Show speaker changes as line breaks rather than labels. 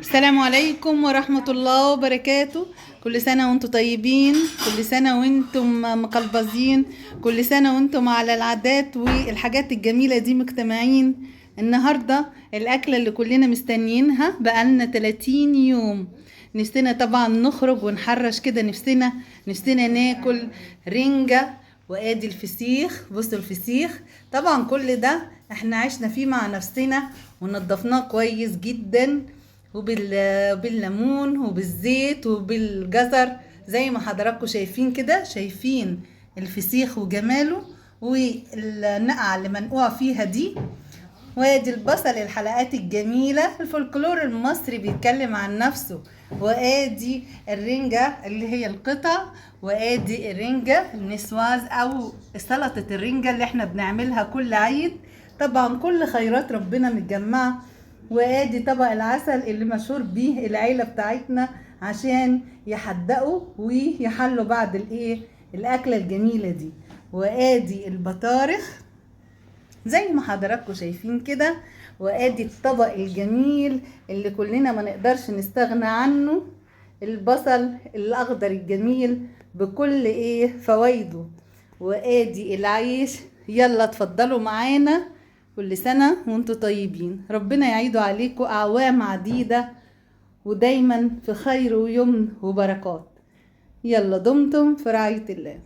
السلام عليكم ورحمة الله وبركاته. كل سنة وانتم طيبين، كل سنة وانتم مقلبزين، كل سنة وانتم على العادات والحاجات الجميلة دي مجتمعين. النهاردة الأكلة اللي كلنا مستنيينها بقالنا 30 يوم. نفسنا طبعا نخرج ونحرش كده، نفسنا ناكل رنجة. وادي الفسيخ، بصوا الفسيخ. طبعا كل ده احنا عشنا فيه مع نفسنا ونضفناه كويس جدا، وبالليمون وبالزيت وبالجزر زي ما حضراتكم شايفين كده. شايفين الفسيخ وجماله والنقعة اللي منقوع فيها دي. وادي البصل، الحلقات الجميلة، الفولكلور المصري بيتكلم عن نفسه. وادي الرنجة اللي هي القطع، وادي الرنجة النسواز او سلطة الرنجة اللي احنا بنعملها كل عيد. طبعا كل خيرات ربنا متجمعة. وادي طبق العسل اللي مشهور بيه العيلة بتاعتنا عشان يحدقوا ويحلوا بعد الاكلة الجميلة دي. وادي البطارخ زي ما حضراتكم شايفين كده. وادي الطبق الجميل اللي كلنا ما نقدرش نستغنى عنه، البصل الاخضر الجميل بكل فوائده. وادي العيش. يلا اتفضلوا معانا. كل سنة وانتم طيبين، ربنا يعيدوا عليكم اعوام عديدة ودايما في خير ويمن وبركات. يلا دمتم في رعاية الله.